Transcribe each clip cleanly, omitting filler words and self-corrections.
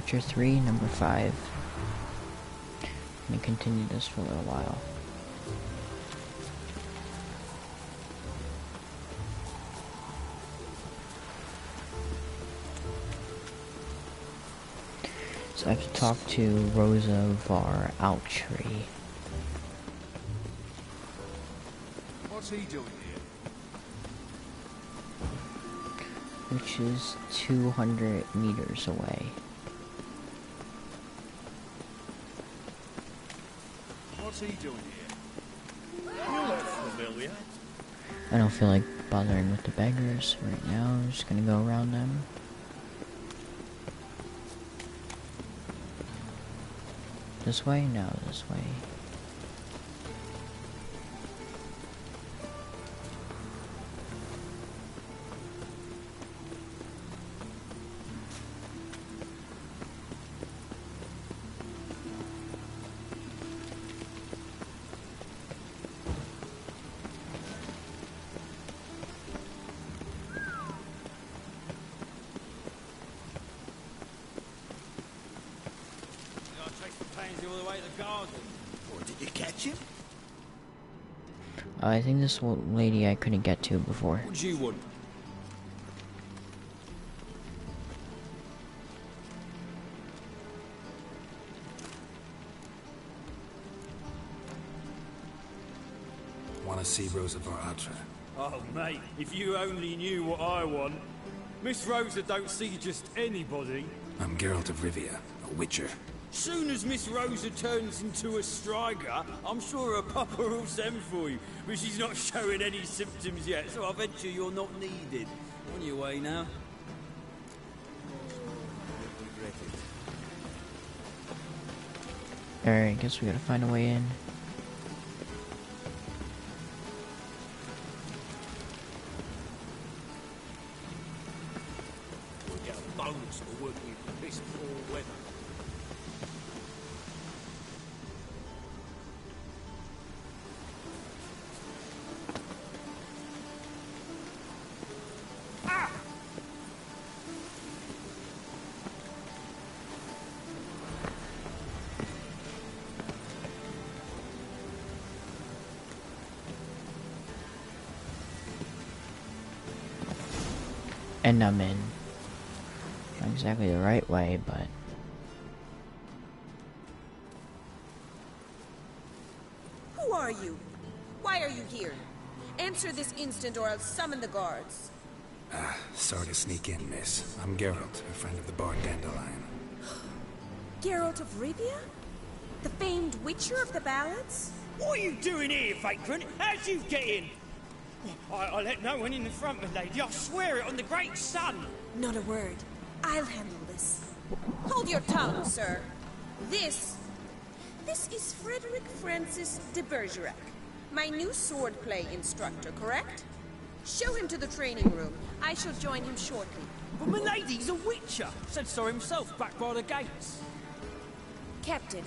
Witcher 3, number 5. Let me continue this for a little while. So I have to talk to Rosa var Altry. What's he doing here? Which is 200 meters away. What's he doing here? You look familiar. I don't feel like bothering with the beggars right now. I'm just gonna go around them. This way? No, this way. Did you catch him? I think this lady I couldn't get to before. What do you want? Want to see Rosa var Altry? Oh, mate, if you only knew what I want. Miss Rosa don't see just anybody. I'm Geralt of Rivia, a Witcher. Soon as Miss Rosa turns into a striker, I'm sure her papa will send for you. But she's not showing any symptoms yet, so I venture you're not needed. On your way now. Alright, guess we gotta find a way in. We'll get a bonus for working in this poor weather. And I'm in. Not exactly the right way, but... Who are you? Why are you here? Answer this instant or I'll summon the guards. Sorry to sneak in, miss. I'm Geralt, a friend of the Bard Dandelion. Geralt of Rivia? The famed Witcher of the ballads? What are you doing here, vagrant? How'd you get in? I let no one in the front, my lady. I swear it on the great sun. Not a word. I'll handle this. Hold your tongue, sir. This is Frederick Francis de Bergerac, my new swordplay instructor, correct? Show him to the training room. I shall join him shortly. But my lady's a witcher. Said so himself back by the gates. Captain,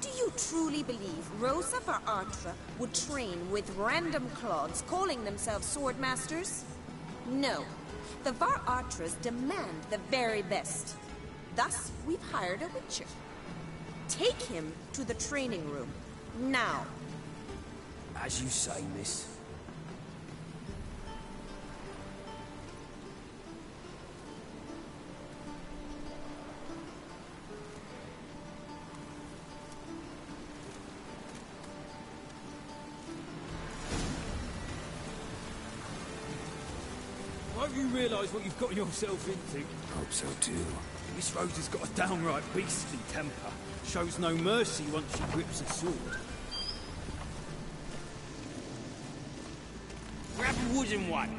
do you truly believe Rosa var Altry would train with random clods calling themselves sword masters? No. The var Altrys demand the very best. Thus, we've hired a witcher. Take him to the training room. Now. As you say, miss. Won't you realise what you've got yourself into? Hope so, too. Miss Rosa's got a downright beastly temper. Shows no mercy once she grips a sword. Grab a wooden one.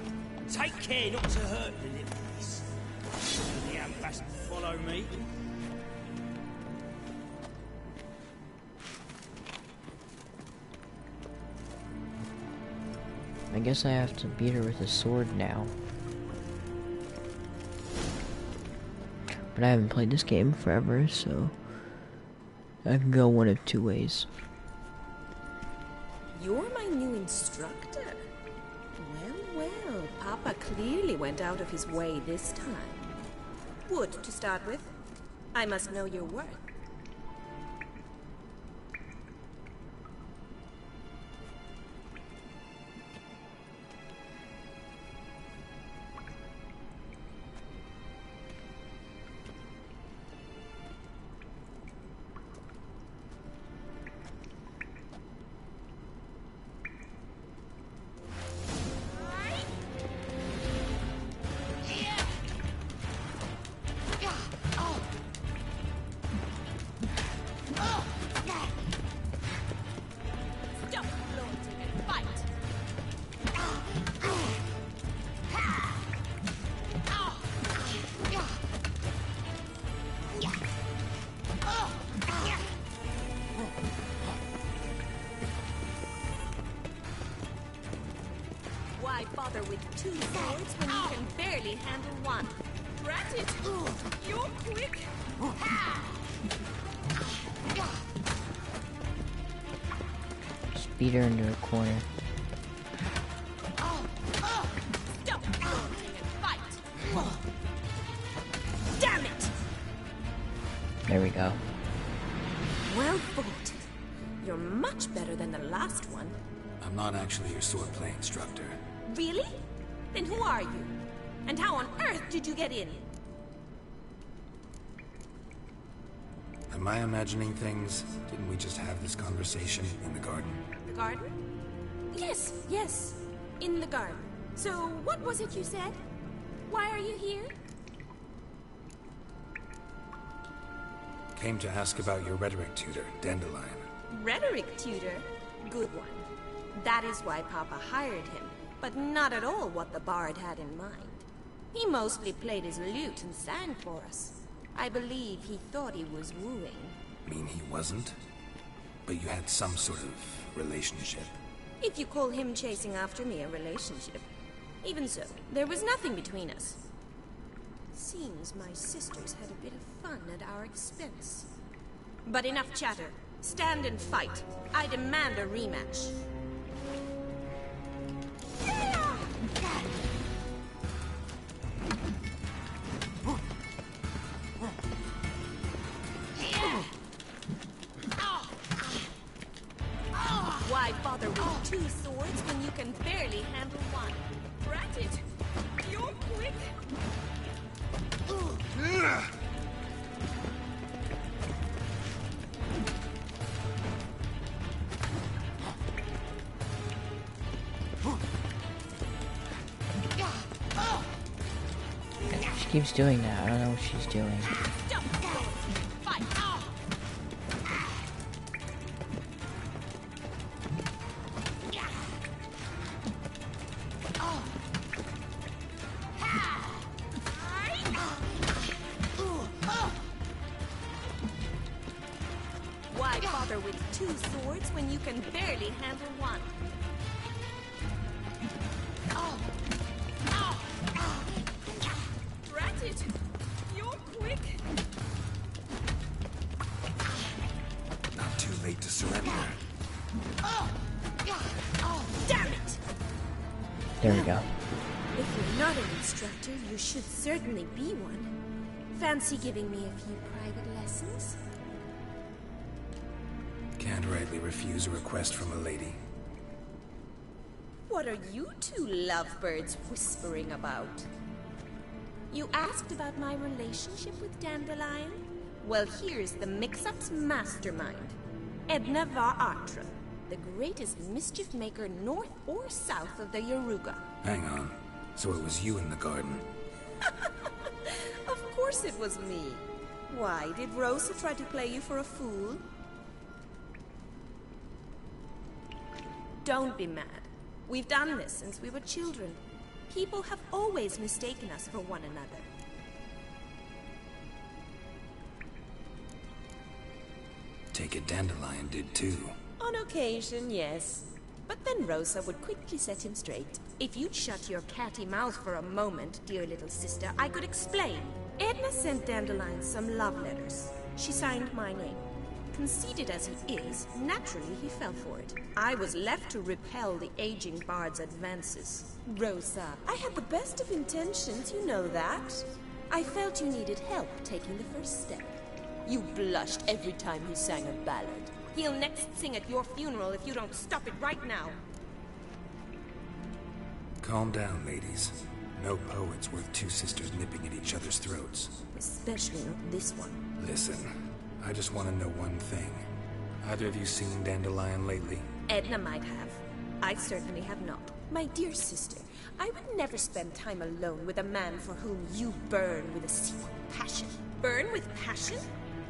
Take care not to hurt the little miss. The ambassador follow me. I guess I have to beat her with a sword now. But I haven't played this game forever, so I can go one of two ways. You're my new instructor. Well, Papa clearly went out of his way this time. Wood, to start with. I must know your worth. Why bother with two swords when you can barely handle one? Rat it! You're quick! Speed her into a corner. Stop flaunting and fight! Damn it! There we go. Well fought. You're much better than the last one. I'm not actually your swordplay instructor. Really? Then who are you? And how on earth did you get in? Am I imagining things? Didn't we just have this conversation in the garden? The garden? Yes, yes. In the garden. So, what was it you said? Why are you here? Came to ask about your rhetoric tutor, Dandelion. Rhetoric tutor? Good one. That is why Papa hired him, but not at all what the bard had in mind. He mostly played his lute and sang for us. I believe he thought he was wooing. Mean he wasn't? But you had some sort of relationship. If you call him chasing after me a relationship. Even so, there was nothing between us. Seems my sisters had a bit of fun at our expense. But enough chatter. Stand and fight. I demand a rematch. Why bother with two swords when you can barely handle one? Rat it! You're quick! She keeps doing that. I don't know what she's doing. Stop! Fight! Why bother with two swords when you can barely handle one? Rat it! You're quick! Not too late to surrender. Damn it! There we go. If you're not an instructor, you should certainly be one. Fancy giving me a few private lessons? Can't rightly refuse a request from a lady. What are you two lovebirds whispering about? You asked about my relationship with Dandelion? Well, here's the mix-up's mastermind. Edna var Artra, the greatest mischief maker north or south of the Yaruga. Hang on. So it was you in the garden. Of course it was me. Why, did Rosa try to play you for a fool? Don't be mad. We've done this since we were children. People have always mistaken us for one another. Take it Dandelion did too. On occasion, yes. But then Rosa would quickly set him straight. If you'd shut your catty mouth for a moment, dear little sister, I could explain. Edna sent Dandelion some love letters. She signed my name. Conceited as he is, naturally he fell for it. I was left to repel the aging bard's advances. Rosa, I had the best of intentions, you know that. I felt you needed help taking the first step. You blushed every time he sang a ballad. He'll next sing at your funeral if you don't stop it right now. Calm down, ladies. No poet's worth two sisters nipping at each other's throats. Especially not this one. Listen, I just want to know one thing. Either of you seen Dandelion lately? Edna might have. I certainly have not. My dear sister, I would never spend time alone with a man for whom you burn with a secret passion. Burn with passion?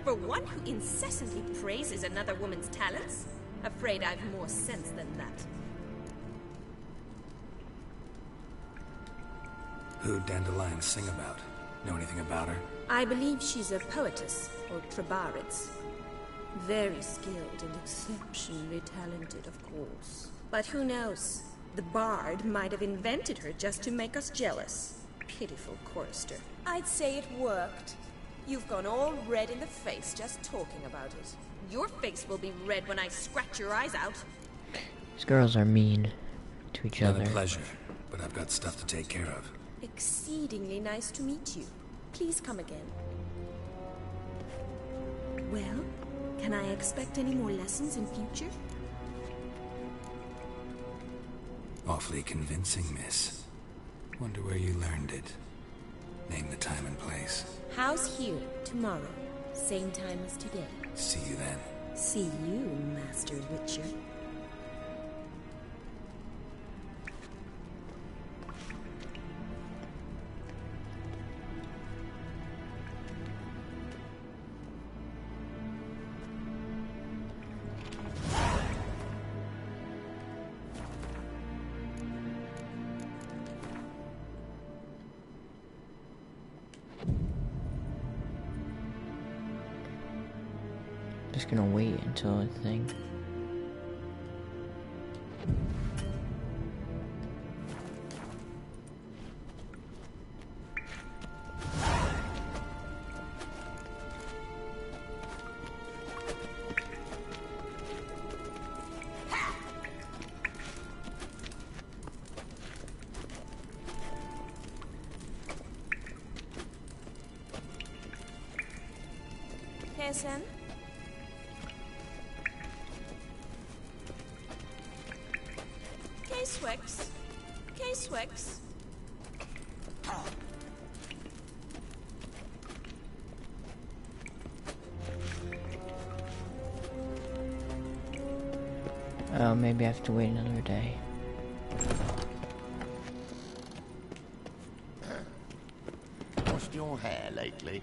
For one who incessantly praises another woman's talents? Afraid I've more sense than that. Who'd Dandelion sing about? Know anything about her? I believe she's a poetess, or Trebarits. Very skilled and exceptionally talented, of course. But who knows? The bard might have invented her just to make us jealous. Pitiful chorister. I'd say it worked. You've gone all red in the face just talking about it. Your face will be red when I scratch your eyes out. These girls are mean to each other. Been a pleasure, but I've got stuff to take care of. Exceedingly nice to meet you. Please come again. Well, can I expect any more lessons in future? Awfully convincing, miss. Wonder where you learned it. Name the time and place. House here, tomorrow. Same time as today. See you then. See you, Master Witcher. Just gonna wait until I think. Kessen? K-Swex? K-Swex? Oh, maybe I have to wait another day. Washed your hair lately?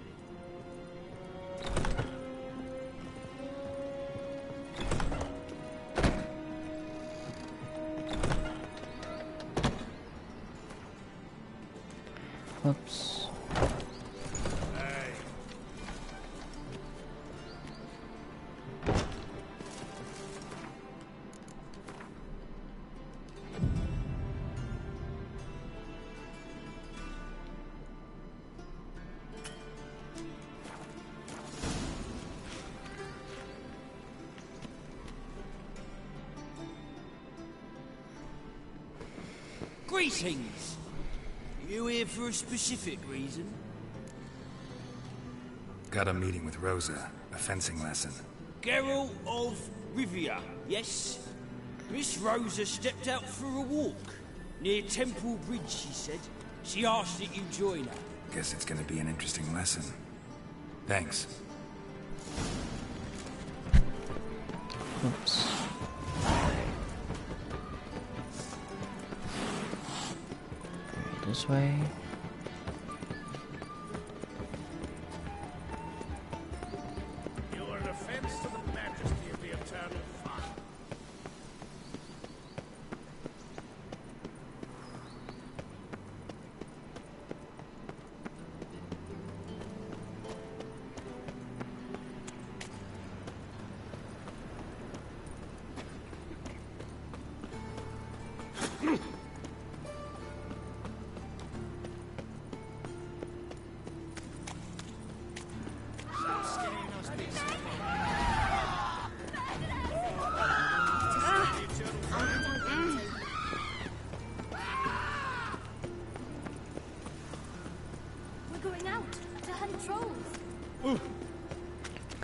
Whoops. Greetings! You here for a specific reason? Got a meeting with Rosa. A fencing lesson. Geralt of Rivia, yes? Miss Rosa stepped out for a walk. Near Temple Bridge, she said. She asked that you join her. Guess it's gonna be an interesting lesson. Thanks. Whoops. This way. You are an offense to the majesty of the eternal fire.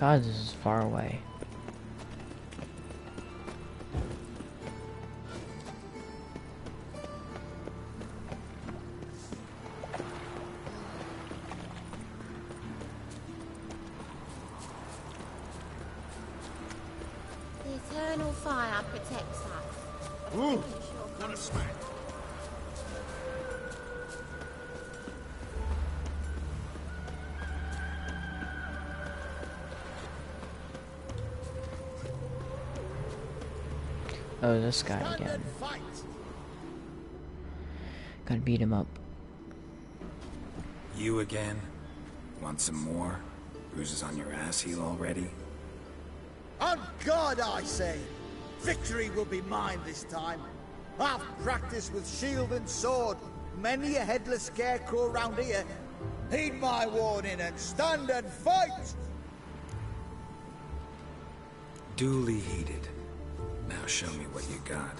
God, this is far away. The eternal fire protects us. Ooh, what a smack. Oh, this guy again. Gotta beat him up. You again? Want some more? Bruises on your ass heal already? On God, I say! Victory will be mine this time. I've practiced with shield and sword. Many a headless scarecrow round here. Heed my warning and stand and fight! Duly heeded. Now show me what you got.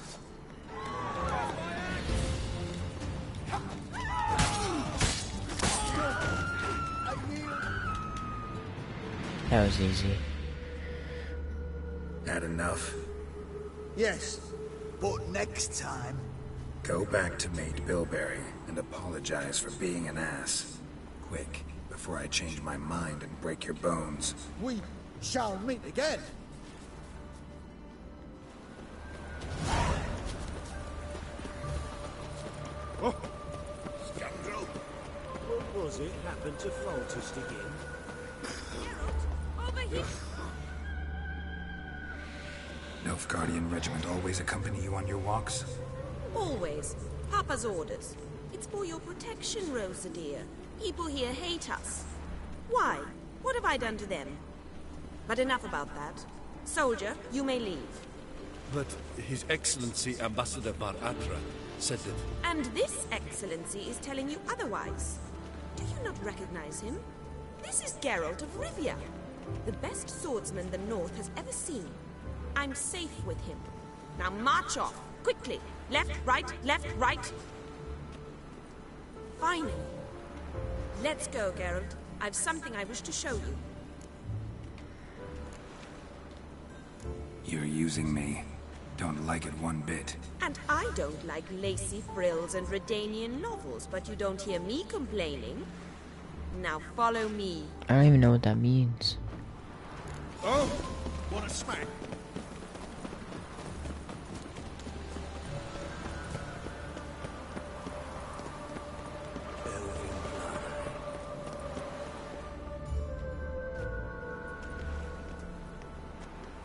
That was easy. Had enough? Yes, but next time... Go back to Mate Bilberry and apologize for being an ass. Quick, before I change my mind and break your bones. we shall meet again. Oh, scoundrel. What was it happened to Foltest again? Over here! Nilfgaardian regiment always accompany you on your walks? Always. Papa's orders. It's for your protection, Rosa dear. People here hate us. Why? What have I done to them? But enough about that. Soldier, you may leave. But His Excellency Ambassador Bar Atra said that... And this excellency is telling you otherwise. Do you not recognize him? This is Geralt of Rivia, the best swordsman the North has ever seen. I'm safe with him. Now march off, quickly. Left, right. Finally. Let's go, Geralt. I've something I wish to show you. You're using me. Don't like it one bit. And I don't like lacy frills and Redanian novels, but you don't hear me complaining. Now follow me. I don't even know what that means. Oh, what a smack.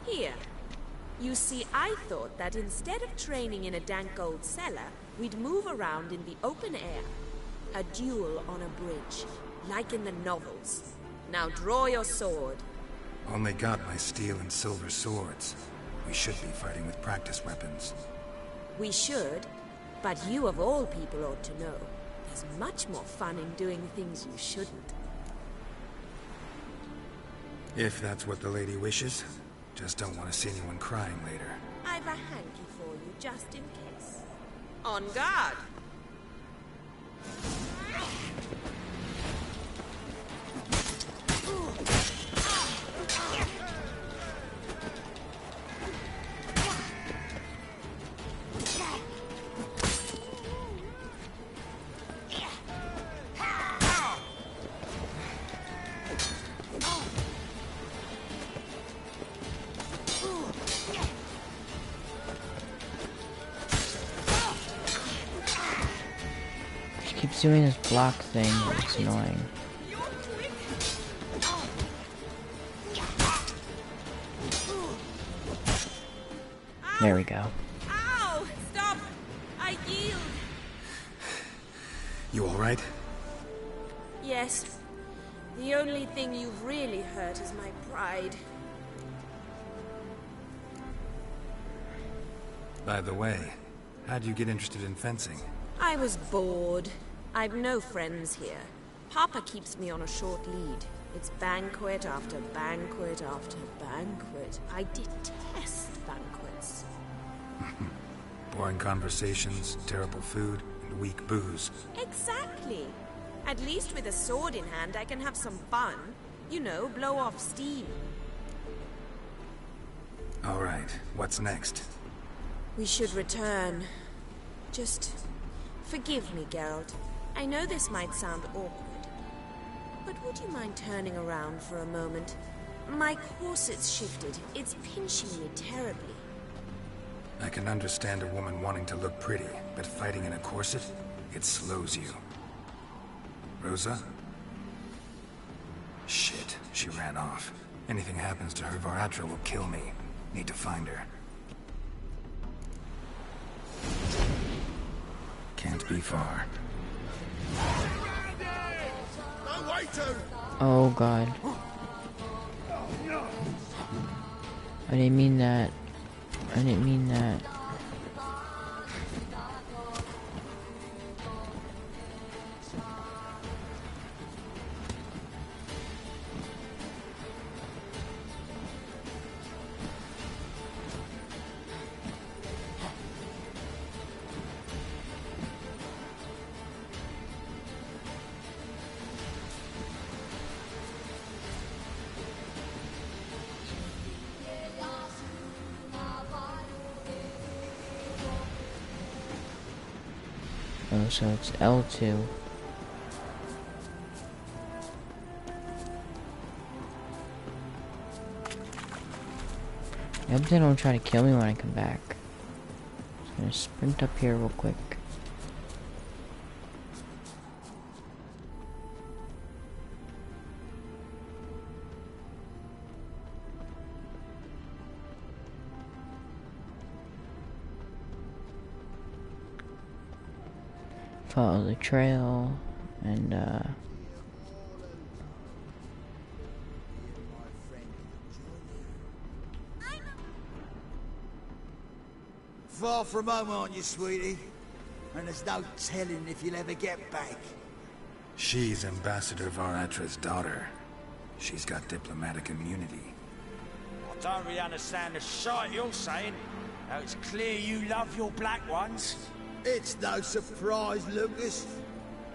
Here. You see, I thought that instead of training in a dank old cellar, we'd move around in the open air. A duel on a bridge, like in the novels. Now draw your sword. Only got my steel and silver swords. We should be fighting with practice weapons. We should, but you of all people ought to know. There's much more fun in doing things you shouldn't. If that's what the lady wishes. Just don't want to see anyone crying later. I've a hanky for you, just in case. On guard! Keeps doing this block thing, it's annoying. There we go. Ow! Stop! I yield! You alright? Yes. The only thing you've really hurt is my pride. By the way, how'd you get interested in fencing? I was bored. I've no friends here. Papa keeps me on a short lead. It's banquet after banquet after banquet. I detest banquets. Boring conversations, terrible food, and weak booze. Exactly. At least with a sword in hand, I can have some fun. You know, blow off steam. All right, what's next? We should return. Just forgive me, Geralt. I know this might sound awkward, but would you mind turning around for a moment? My corset's shifted. It's pinching me terribly. I can understand a woman wanting to look pretty, but fighting in a corset, it slows you. Rosa? Shit, she ran off. Anything happens to her, Varatra will kill me. Need to find her. Can't be far. Oh god. I didn't mean that. I didn't mean that. Oh, so it's L2. I hope they don't try to kill me when I come back. I'm gonna sprint up here real quick. Follow the trail, and Far from home, aren't you, sweetie? And there's no telling if you'll ever get back. She's Ambassador Varatra's daughter. She's got diplomatic immunity. I don't really understand the shite you're saying. Now it's clear you love your black ones. It's no surprise, Lucas.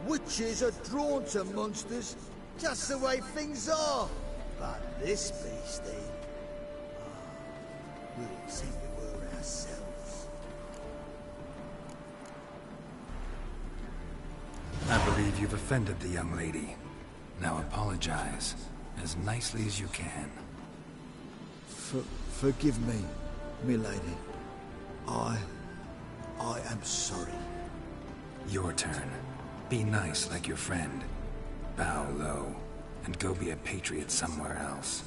Witches are drawn to monsters, just the way things are. But this beastie, we'll see we were ourselves. I believe you've offended the young lady. Now apologize, as nicely as you can. Forgive me, milady. I am sorry. Your turn. Be nice like your friend. Bow low, and go be a patriot somewhere else.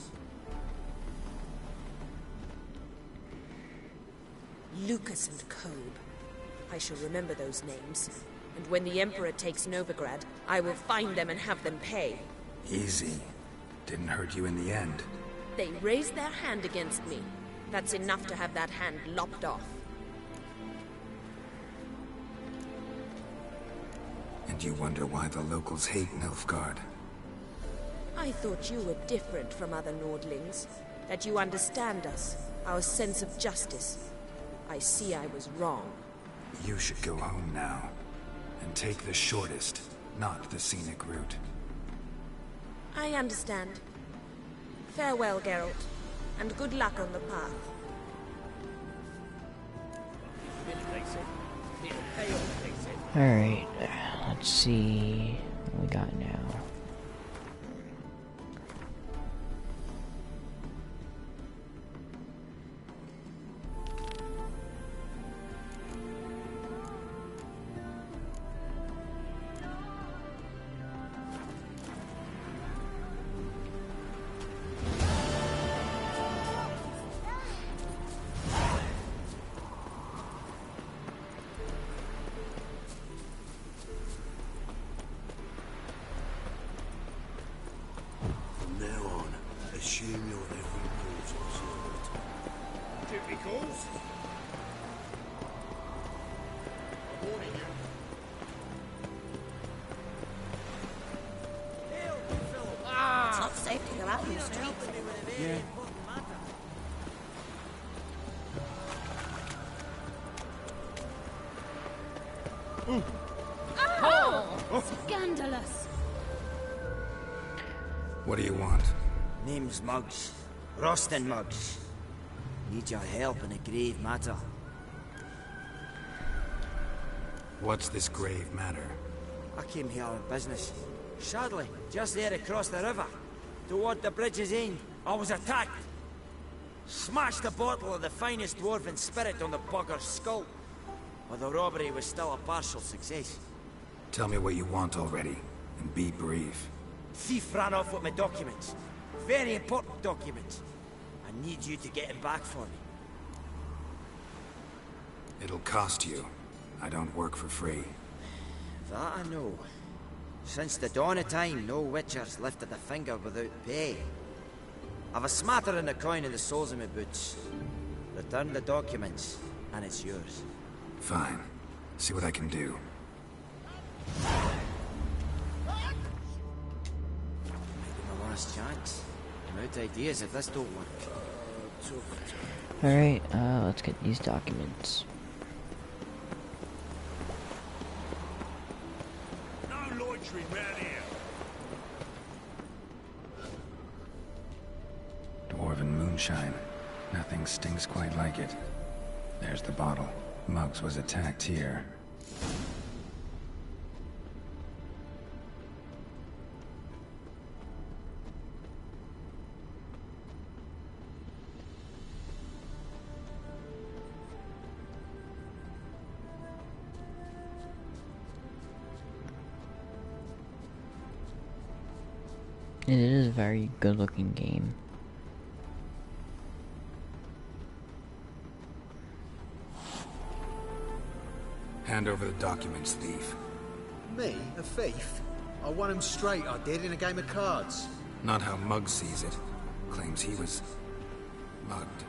Lucas and Kobe. I shall remember those names. And when the Emperor takes Novigrad, I will find them and have them pay. Easy. Didn't hurt you in the end. They raised their hand against me. That's enough to have that hand lopped off. And you wonder why the locals hate Nilfgaard. I thought you were different from other Nordlings. That you understand us, our sense of justice. I see I was wrong. You should go home now. And take the shortest, not the scenic route. I understand. Farewell, Geralt. And good luck on the path. alright, let's see what we got now. Assume your every move observed. Duty calls? Warning you. It's not safe to go out in the streets. Yeah. Oh! Scandalous! What do you want? Name's Muggs. Rosten Muggs. Need your help in a grave matter. What's this grave matter? I came here on business. Sadly, just there across the river, toward the bridge's end, I was attacked. Smashed a bottle of the finest dwarven spirit on the bugger's skull. But the robbery was still a partial success. Tell me what you want already, and be brief. Thief ran off with my documents. Very important documents. I need you to get him back for me. It'll cost you. I don't work for free. That I know. Since the dawn of time, no witcher's lifted a finger without pay. I've a smattering of coin in the soles of my boots. Return the documents, and it's yours. Fine. See what I can do. Maybe my last chance. I'm out of ideas if this don't work. Alright, let's get these documents. No loitering round here. Dwarven moonshine. Nothing stinks quite like it. There's the bottle. Muggs was attacked here. It is a very good looking game. Hand over the documents, thief. Me? A thief? I won him straight, I did, in a game of cards. Not how Muggs sees it. Claims he was mugged.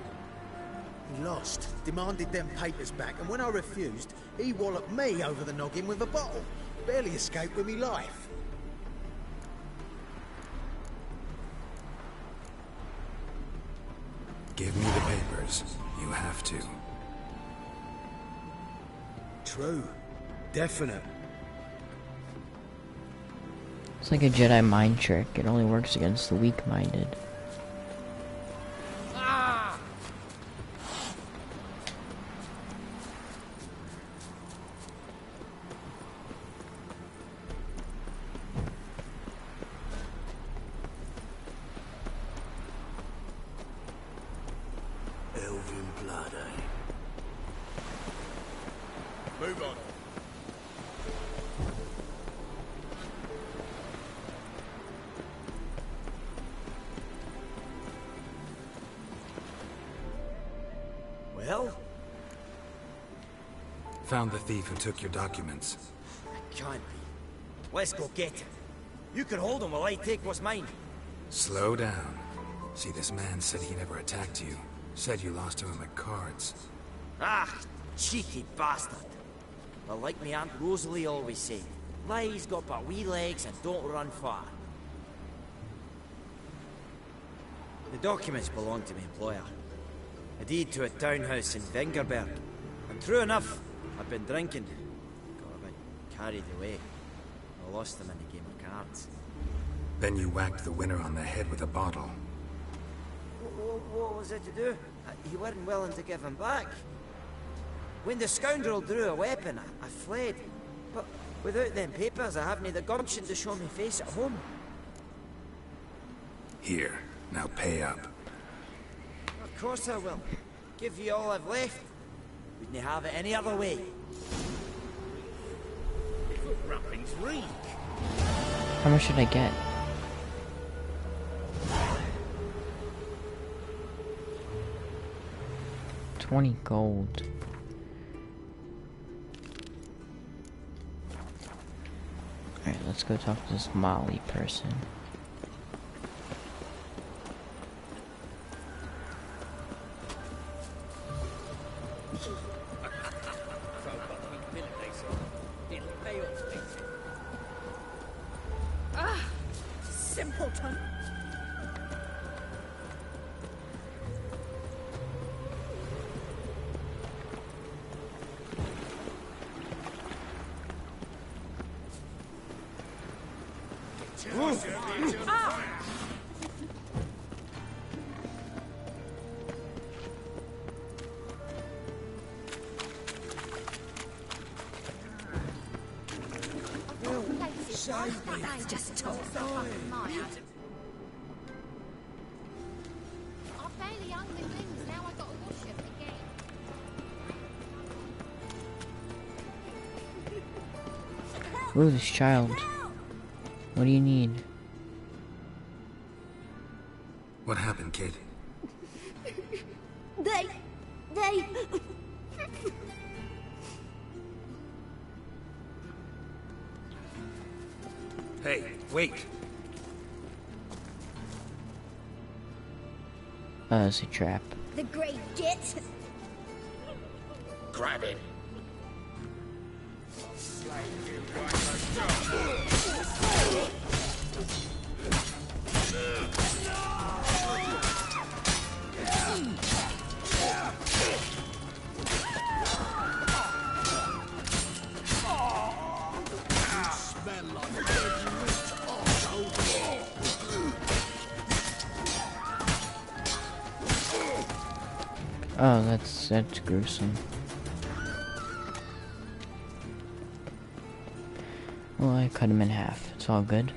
He lost, demanded them papers back, and when I refused, he walloped me over the noggin with a bottle. Barely escaped with me life. Give me the papers. You have to. True. Definite. It's like a Jedi mind trick. It only works against the weak-minded. Elven blood, eh? Move on. Well? Found the thief who took your documents. It can't be. Let's go get him. You can hold him while I take what's mine. Slow down. See, this man said he never attacked you. Said you lost to him at cards. Ah, cheeky bastard. Well, like me Aunt Rosalie always said, lies got but wee legs and don't run far. The documents belong to my employer. A deed to a townhouse in Vengerberg. And true enough, I've been drinking. Got a bit carried away. I lost them in a game of cards. Then you whacked the winner on the head with a bottle. What was it to do? You weren't willing to give him back. When the scoundrel drew a weapon, I fled. But without them papers, I haven't the gumption to show me face at home. Here, now pay up. Of course I will. Give you all I've left. Wouldn't have it any other way. Ruffins reek. How much should I get? $20 gold. Alright, let's go talk to this Molly person. Simpleton. That's just talk. I barely own the things, now I gotta wash it again. Ooh, this child. What do you need? What happened, kid? They... Hey, wait! It's a trap. The great git. Grab it. Oh, that's gruesome. Well, I cut him in half. It's all good.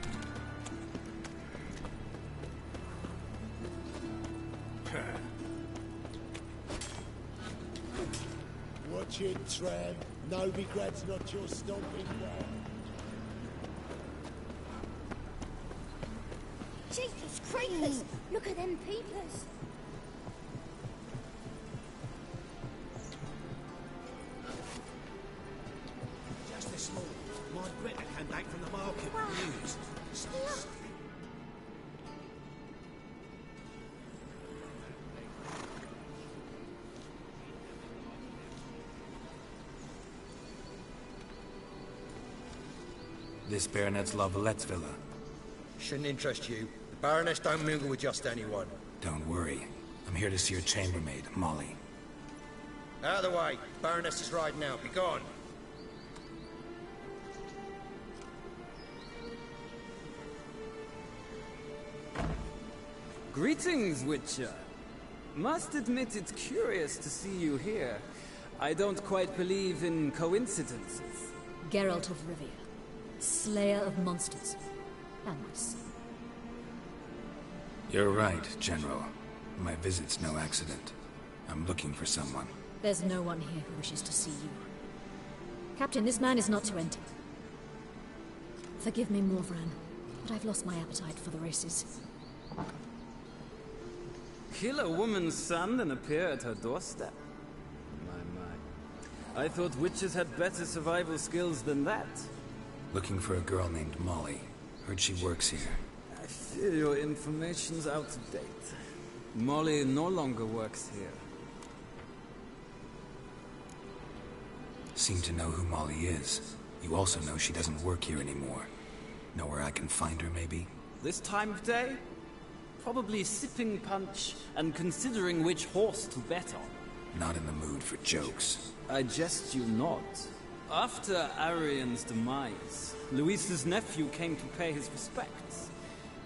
Watch it, Tram. No regrets, not your stomping ground. Jesus creepers! Look at them peepers. Just this morning, my Greta came back from the market with news. This Baronet's La Vallette's villa. Shouldn't interest you. The Baroness don't mingle with just anyone. Don't worry. I'm here to see your chambermaid, Molly. Out of the way. Baroness is riding out. Be gone. Greetings, Witcher. Must admit it's curious to see you here. I don't quite believe in coincidences. Geralt of Rivia, Slayer of Monsters. How nice. You're right, General. My visit's no accident. I'm looking for someone. There's no one here who wishes to see you. Captain, this man is not to enter. Forgive me, Morvran, but I've lost my appetite for the races. Kill a woman's son and appear at her doorstep? My. I thought witches had better survival skills than that. Looking for a girl named Molly. Heard she works here. I fear your information's out of date. Molly no longer works here. Seem to know who Molly is. You also know she doesn't work here anymore. Know where I can find her, maybe? This time of day? Probably sipping punch and considering which horse to bet on. Not in the mood for jokes. I jest you not. After Arian's demise, Luis's nephew came to pay his respects.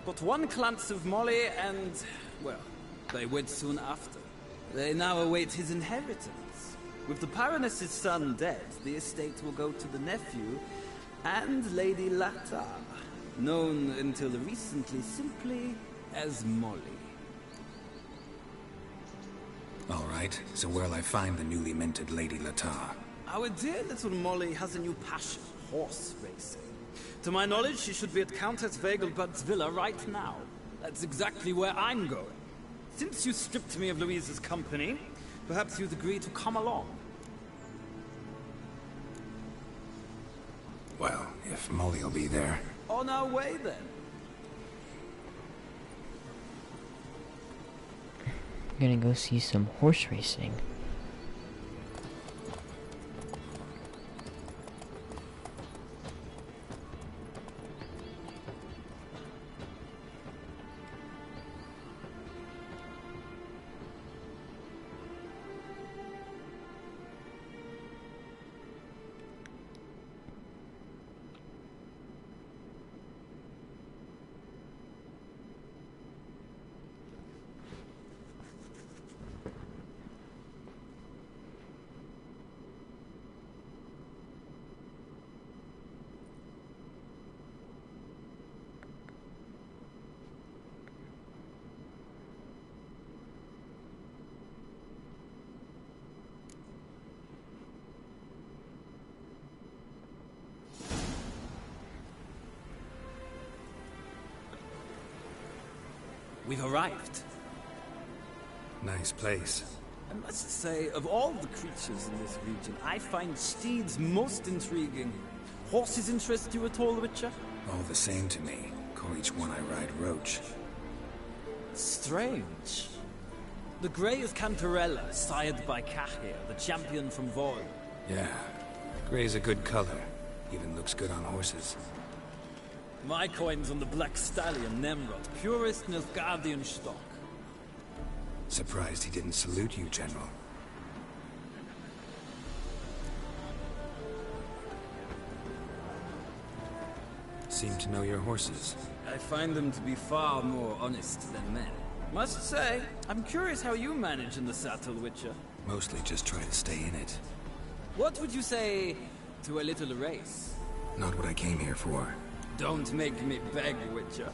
But one glance of Molly and, well, they wed soon after. They now await his inheritance. With the Baroness's son dead, the estate will go to the nephew and Lady Latta, known until recently simply as Molly. All right, so where'll I find the newly minted Lady Latta? Our dear little Molly has a new passion, horse racing. To my knowledge, she should be at Countess Vegelbud's villa right now. That's exactly where I'm going. Since you stripped me of Louise's company, perhaps you'd agree to come along. Well, if Molly'll be there. On our way, then. I'm gonna go see some horse racing. we've arrived. Nice place. I must say, of all the creatures in this region, I find steeds most intriguing. Horses interest you at all, Witcher? All the same to me. Call each one I ride Roach. Strange. The grey is Cantarella, sired by Cahir, the champion from Vol. Yeah, gray's a good color. Even looks good on horses. My coin's on the Black Stallion, Nemrod, purest Nilfgaardian stock. Surprised he didn't salute you, General. Seem to know your horses. I find them to be far more honest than men. Must say, I'm curious how you manage in the saddle, Witcher. Mostly just try to stay in it. What would you say to a little race? Not what I came here for. Don't make me beg, Witcher.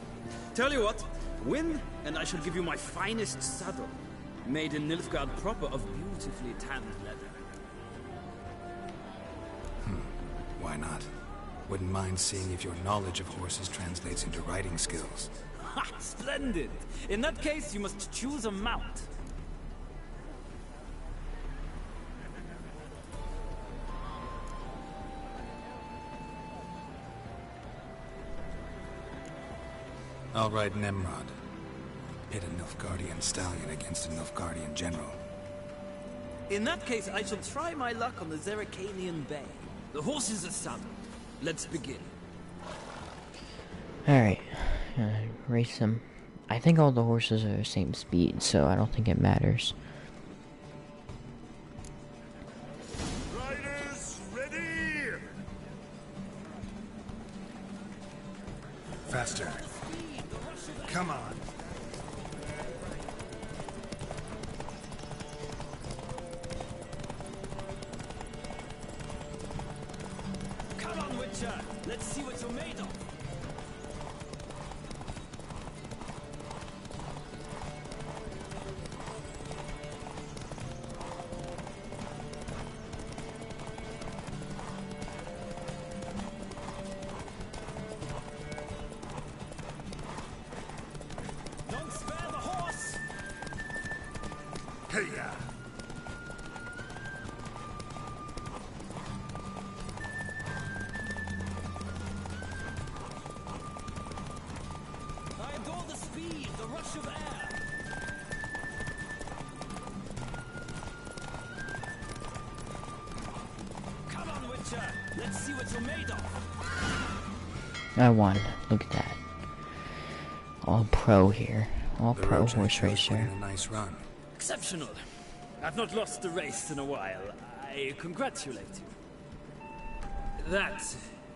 Tell you what, win, and I shall give you my finest saddle. Made in Nilfgaard proper of beautifully tanned leather. Why not? Wouldn't mind seeing if your knowledge of horses translates into riding skills. Ha! Splendid! In that case, you must choose a mount. I'll ride Nemrod. Pit a Nilfgaardian stallion against a Nilfgaardian general. In that case, I shall try my luck on the Zerrikanian Bay. The horses are saddled. Let's begin. Alright, race them. I think all the horses are the same speed, so I don't think it matters. Riders, ready! Faster. Come on. Come on, Witcher! Let's see what you're made of! Don't spare the horse! Hey-ya! I adore the speed, the rush of air! Come on, Witcher! Let's see what you're made of! I won. Look at that. All pro here. All The pro Roach I horse chose racer. put in a nice run. Exceptional. I've not lost a race in a while. I congratulate you. That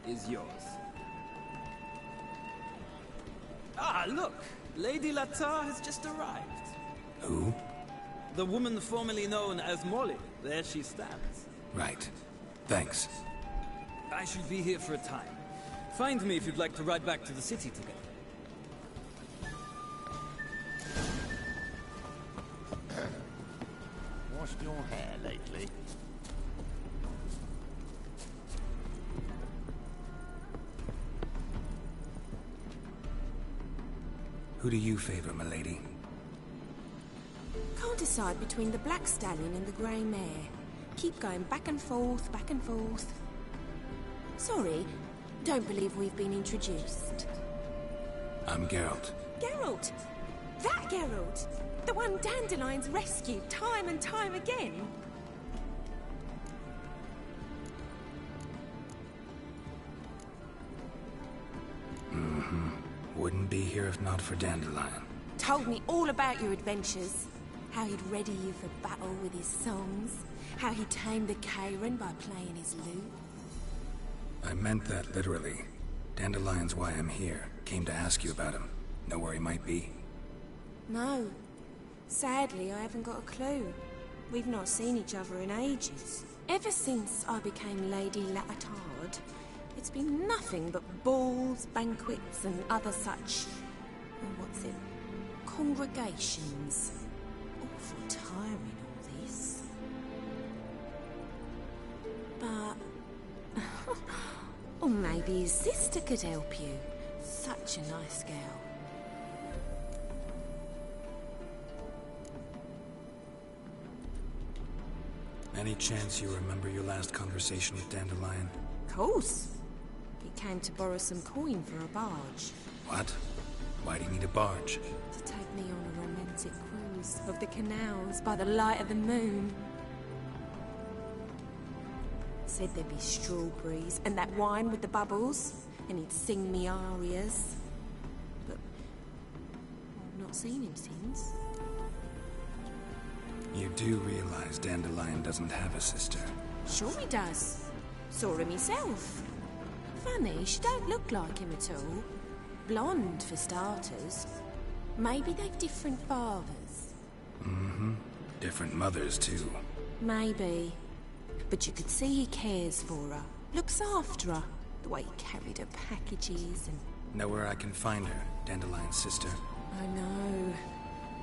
is yours. Ah, look! Lady Latar has just arrived. Who? The woman formerly known as Molly. There she stands. Right. Thanks. I shall be here for a time. Find me if you'd like to ride back to the city together. Washed your hair lately? Who do you favor, milady? Can't decide between the Black Stallion and the Grey Mare. Keep going back and forth, back and forth. Sorry, don't believe we've been introduced. I'm Geralt. Geralt! That Geralt! The one Dandelion's rescued time and time again. Wouldn't be here if not for Dandelion. Told me all about your adventures. How he'd ready you for battle with his songs. How he tamed the Kairan by playing his lute. I meant that literally. Dandelion's why I'm here. Came to ask you about him. Know where he might be? No. Sadly, I haven't got a clue. We've not seen each other in ages. Ever since I became Lady Latard, it's been nothing but balls, banquets, and other such... what's it? Congregations. Awful tiring, all this. But... or maybe his sister could help you. Such a nice girl. Any chance you remember your last conversation with Dandelion? Of course. He came to borrow some coin for a barge. What? Why do you need a barge? To take me on a romantic cruise of the canals by the light of the moon. Said there'd be strawberries and that wine with the bubbles, and he'd sing me arias. But I've not seen him since. You do realize Dandelion doesn't have a sister? Sure he does. Saw him himself. Funny, she don't look like him at all. Blonde, for starters. Maybe they've different fathers. Mm-hmm. Different mothers, too. Maybe. But you could see he cares for her. Looks after her. The way he carried her packages and... Know where I can find her, Dandelion's sister? I know.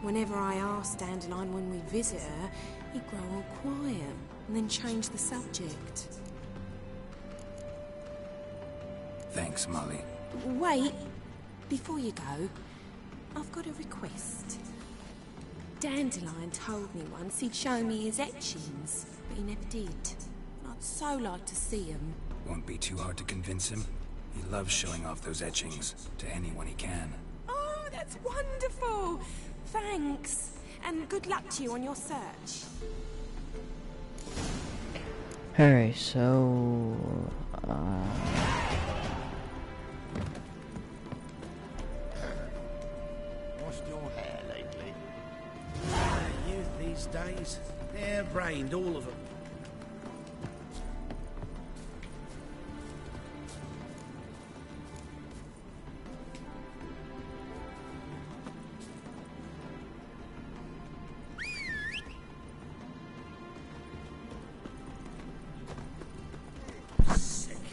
Whenever I ask Dandelion when we visit her, he'd grow all quiet and then change the subject. Thanks, Molly. Wait. Before you go, I've got a request. Dandelion told me once he'd show me his etchings, but he never did. I'd so like to see them. Won't be too hard to convince him. He loves showing off those etchings to anyone he can. Oh, that's wonderful! Thanks, and good luck to you on your search. Alright, so... Washed your hair lately? Youth these days, hair-brained, all of them.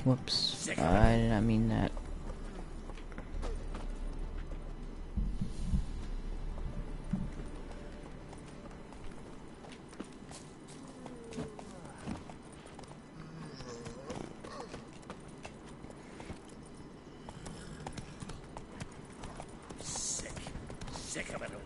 Whoops. I did not mean that. Sick of it all.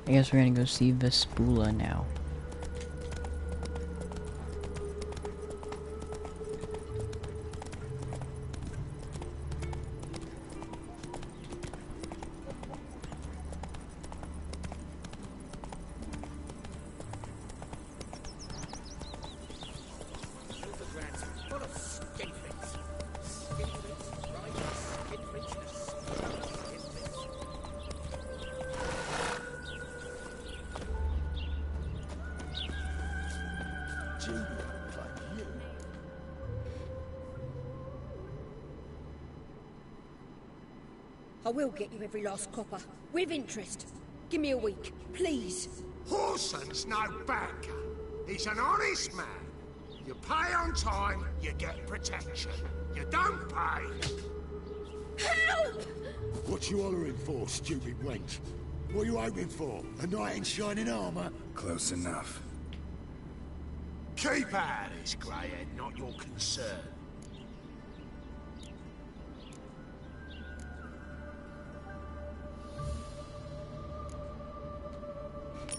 I guess we're gonna go see Vespula now. I will get you every last copper, with interest. Give me a week, please. Horson's no banker. He's an honest man. You pay on time, you get protection. You don't pay... Help! What you hollering for, stupid wench? What are you hoping for? A knight in shining armour? Close enough. Keep out of this, Greyhead, not your concern.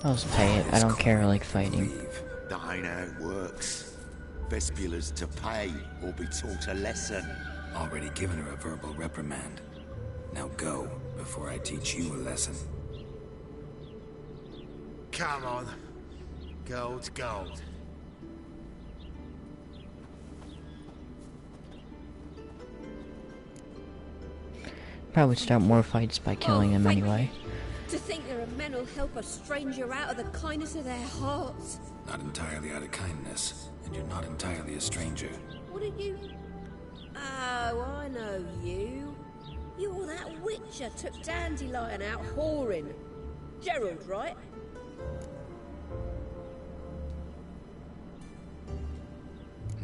I'll just pay it. I don't care, I like fighting. That ain't how it works. Vespula's to pay or be taught a lesson. Already given her a verbal reprimand. Now go, before I teach you a lesson. Come on. Gold's gold. Probably start more fights by killing him anyway. To think there are men who'll help a stranger out of the kindness of their hearts. Not entirely out of kindness, and you're not entirely a stranger. Wouldn't you? Oh, I know you. You're that witcher took Dandelion out whoring. Gerald, right?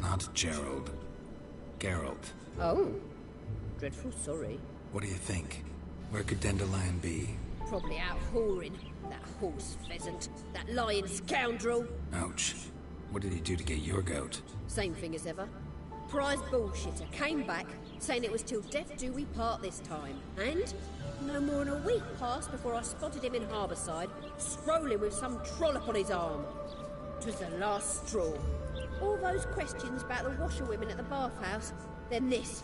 Not Gerald. Geralt. Oh. Dreadful sorry. What do you think? Where could Dandelion be? Probably out whoring. That horse pheasant. That lying scoundrel. Ouch. What did he do to get your goat? Same thing as ever. Prize bullshitter came back, saying it was till death do we part this time. And no more than a week passed before I spotted him in Harbourside, strolling with some trollop on his arm. 'Twas the last straw. All those questions about the washerwomen at the bathhouse, then this.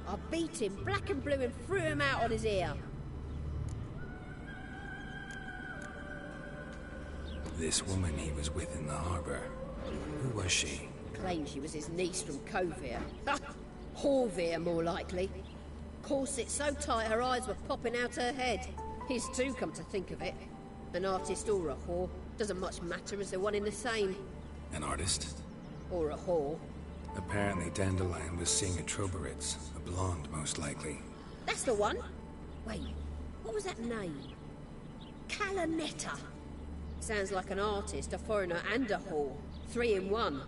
I beat him black and blue and threw him out on his ear. This woman he was with in the harbor. Who was she? Claimed she was his niece from Kovir. Horvir, more likely. Corset so tight her eyes were popping out her head. His too, come to think of it. An artist or a whore. Doesn't much matter as they're one in the same. An artist? Or a whore. Apparently Dandelion was seeing a Troberitz, a blonde most likely. That's the one. Wait, what was that name? Calanetta. Sounds like an artist, a foreigner and a whore. 3 in 1.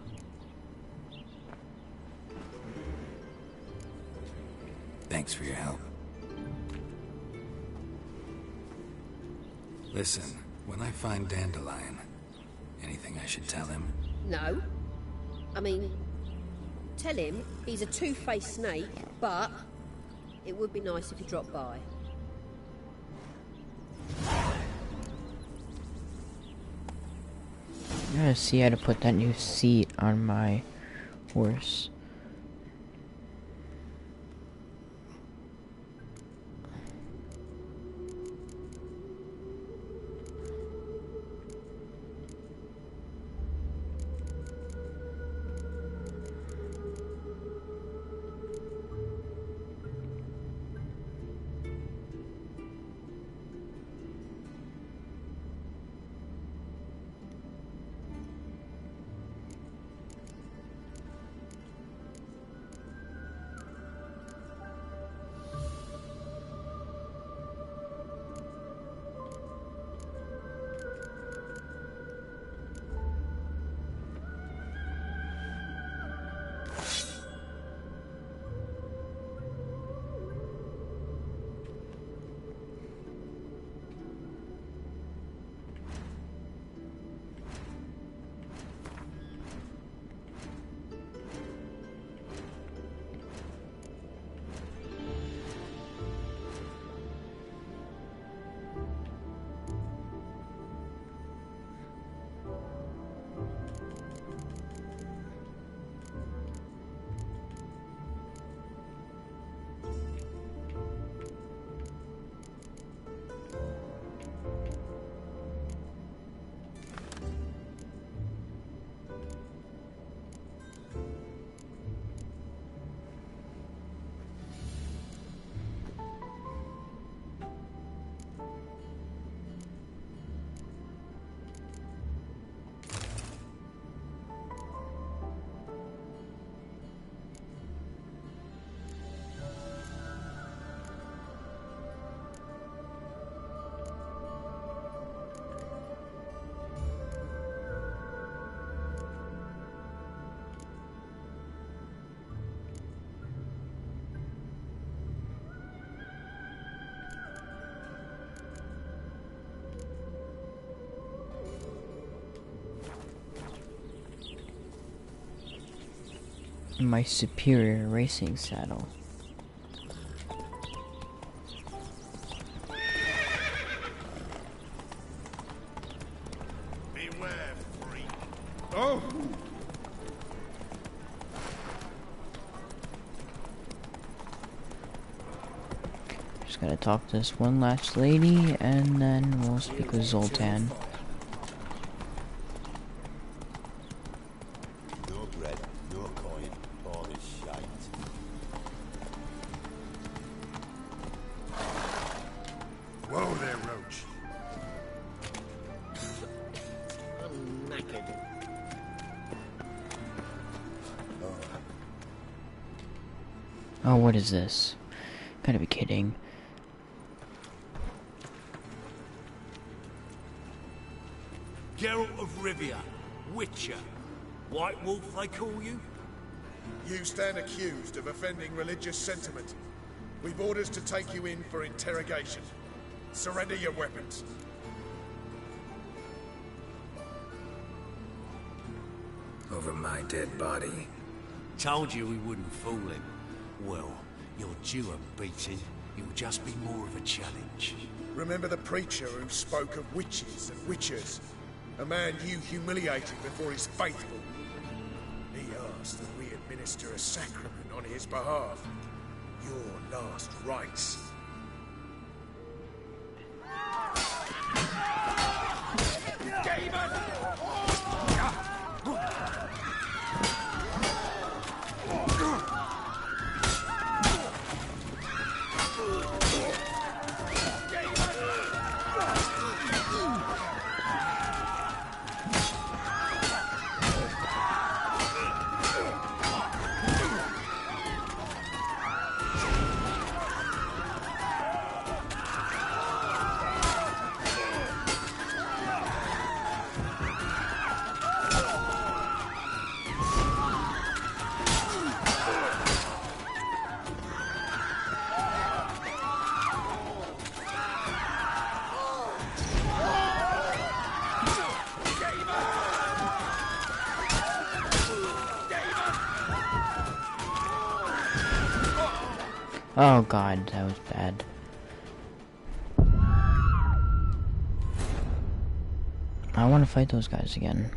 Thanks for your help. Listen, when I find Dandelion, anything I should tell him? No. I mean, tell him he's a two-faced snake, but it would be nice if he dropped by. I'm gonna see how to put that new seat on my horse. My superior racing saddle. Just gotta talk to this one last lady, and then we'll speak with Zoltan. No bread, no coin, all is shite. Whoa there, Roach. I'm knackered. Oh, what is this? Gotta be kidding. Geralt of Rivia, Witcher. White Wolf, they call you? You stand accused of offending religious sentiment. We've orders to take you in for interrogation. Surrender your weapons. Over my dead body. Told you we wouldn't fool him. Well, you're due a beating. It'll just be more of a challenge. Remember the preacher who spoke of witches and witchers? A man you humiliated before his faithful. He asked that we administer a sacrament on his behalf. Your last rites. Oh god, that was bad. I want to fight those guys again.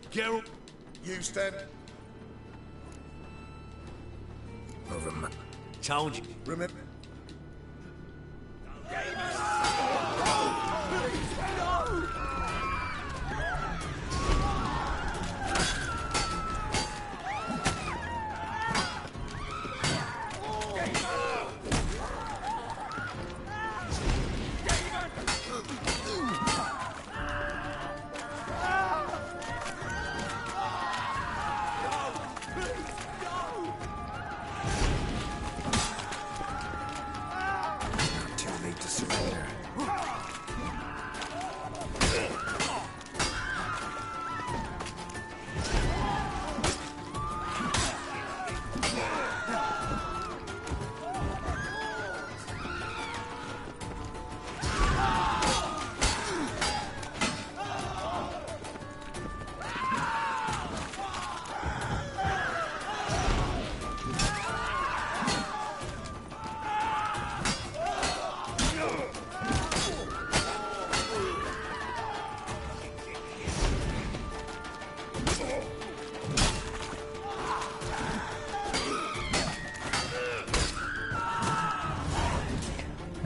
Geralt, you stand. Over my... Told you. Remember...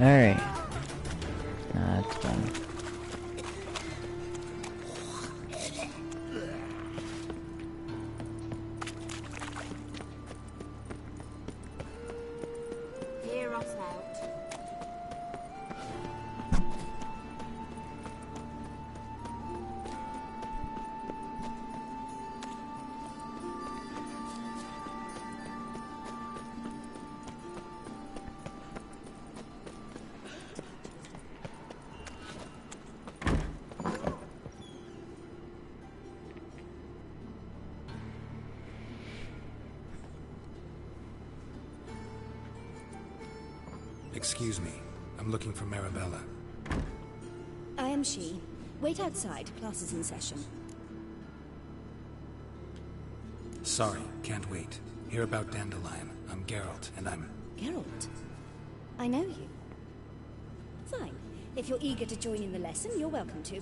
Alright. That's done. Hear us out. Excuse me. I'm looking for Marabella. I am she. Wait outside. Class is in session. Sorry, can't wait. Hear about Dandelion. I'm Geralt, and I'm... Geralt? I know you. Fine. If you're eager to join in the lesson, you're welcome to.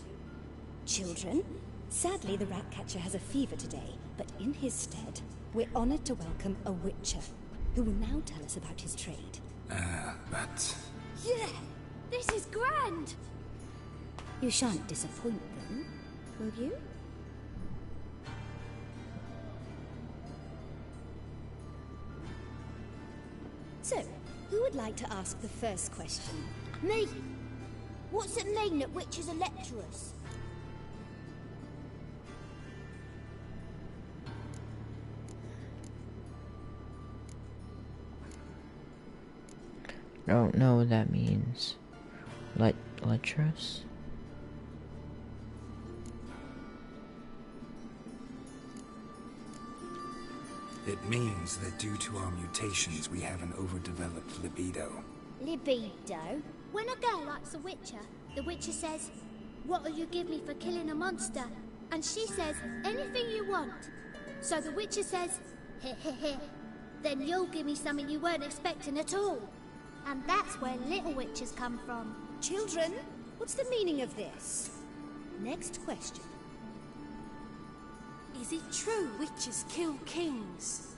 Children, sadly the Ratcatcher has a fever today, but in his stead, we're honored to welcome a Witcher, who will now tell us about his trade. But... Yeah! This is grand! You shan't disappoint them, will you? So, who would like to ask the first question? Me! What's it mean that witches are lecturers? Don't know what that means. Lecherous? It means that due to our mutations, we have an overdeveloped libido. Libido? When a girl likes a witcher, the witcher says, "What'll you give me for killing a monster?" And she says, "Anything you want." So the witcher says, "Heh heh heh. Then you'll give me something you weren't expecting at all." And that's where little witches come from. Children, what's the meaning of this? Next question. Is it true witches kill kings?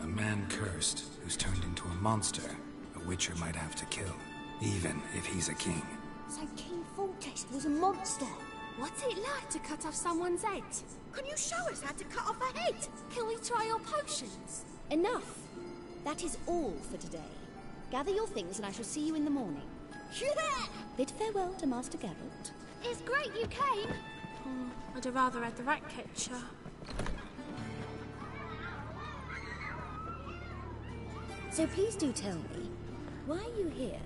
A man cursed, who's turned into a monster, a witcher might have to kill, even if he's a king. So King Foltest was a monster. What's it like to cut off someone's head? Can you show us how to cut off a head? Can we try your potions? Enough. That is all for today. Gather your things and I shall see you in the morning. Yeah! Bid farewell to Master Geralt. It's great you came. I'd have rather had the Ratcatcher. So please do tell me, why are you here?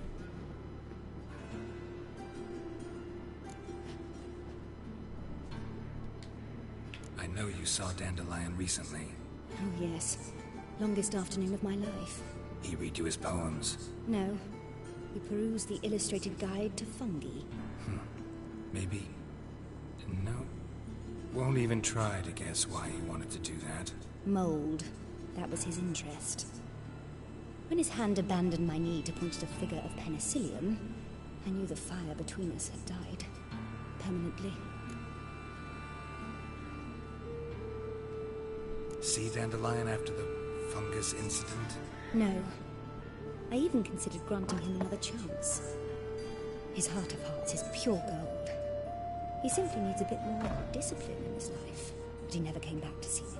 I know you saw Dandelion recently. Oh yes. Longest afternoon of my life. He read you his poems. No. He perused the illustrated guide to fungi. Maybe... No. Won't even try to guess why he wanted to do that. Mold. That was his interest. When his hand abandoned my knee to point at a figure of penicillium, I knew the fire between us had died. Permanently. See Dandelion after the fungus incident? No. I even considered granting him another chance. His heart of hearts is pure gold. He simply needs a bit more discipline in his life. But he never came back to see me.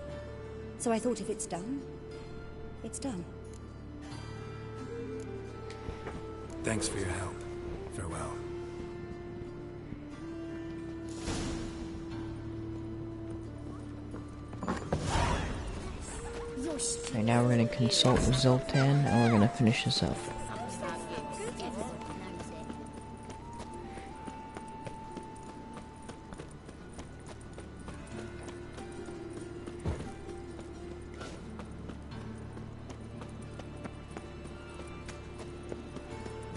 So I thought if it's done, it's done. Thanks for your help. Farewell. Right now we're gonna consult with Zoltan and we're gonna finish this up.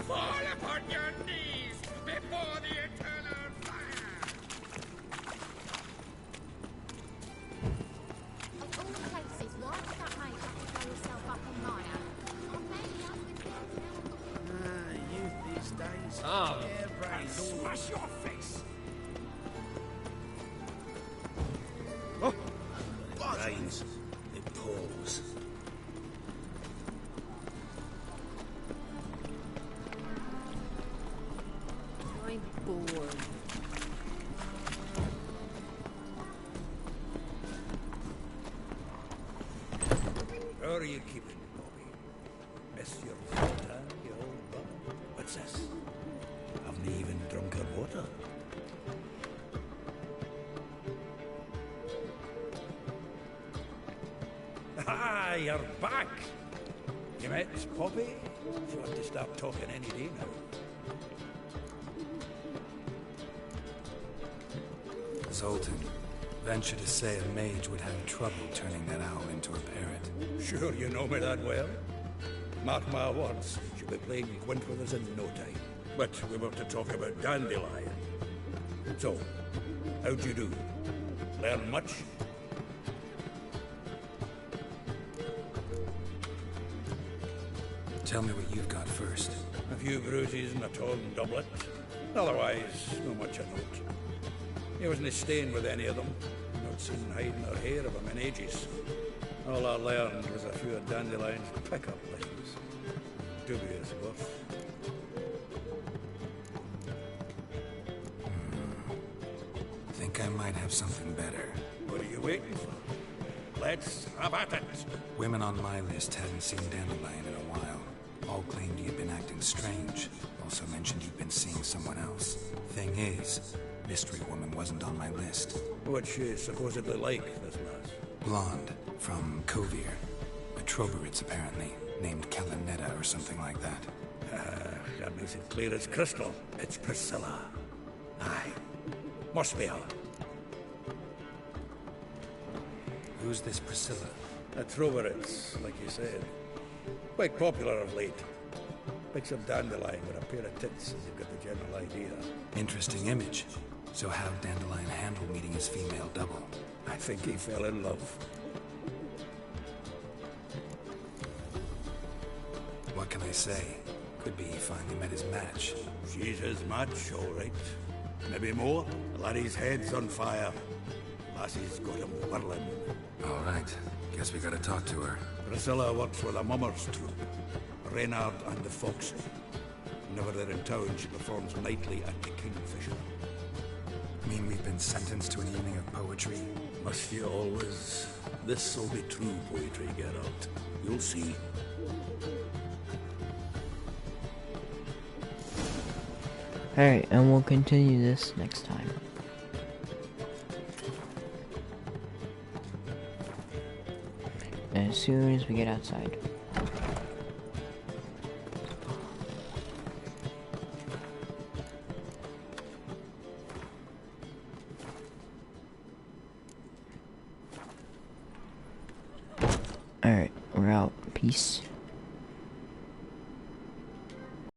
Fall upon your knees before the eternal fire! Of all places, why did that make you throw yourself up on Maya? Youth these days. Oh, Harebrained all- smash your face! Oh! Brains. It pulls. are you keeping, Bobby? Monsieur Fontaine, you old bum? What's this? Haven't you even drunk her water? Ah, you're back! You met Poppy? She ought to start talking any day now. Zoltan, venture to say a mage would have trouble turning that owl into a parrot. Sure you know me that well. Mark my words, she'll be playing Gwent with us in no time. But we were to talk about Dandelion. So, how'd you do? Learn much? Tell me what you've got first. A few bruises and a torn doublet. Otherwise, no much of note. He wasn't staying with any of them. Not seen hiding or hair of him in ages. All I learned was a few of Dandelion's pick-up lines. Dubious worth. Think I might have something better. What are you waiting for? Let's have at it! Women on my list hadn't seen Dandelion in a while. All claimed you'd been acting strange. Also mentioned you'd been seeing someone else. Thing is, Mystery Woman wasn't on my list. What's she supposedly like, this lass? Blonde, from Kovir. A Troberitz, apparently. Named Kalanetta or something like that. That makes it clear as crystal. It's Priscilla. Aye. Must be her. Who's this Priscilla? A Troberitz, like you said. Quite popular of late. Picks up Dandelion with a pair of tits, as you've got the general idea. Interesting image. So how'd Dandelion handle meeting his female double? I think he fell in love. What can I say? Could be he finally met his match. She's his match, all right. Maybe more. The laddie's head's on fire. Lassie's got him whirling. All right. Guess we gotta talk to her. Priscilla works for the Mummers troupe. Reynard and the Foxy. Whenever they're in town, she performs nightly at the Kingfisher. Mean we've been sentenced to an evening of poetry? Must you always? This'll be true poetry, Geralt. You'll see. Alright, and we'll continue this next time. As soon as we get outside. Alright, we're out. Peace.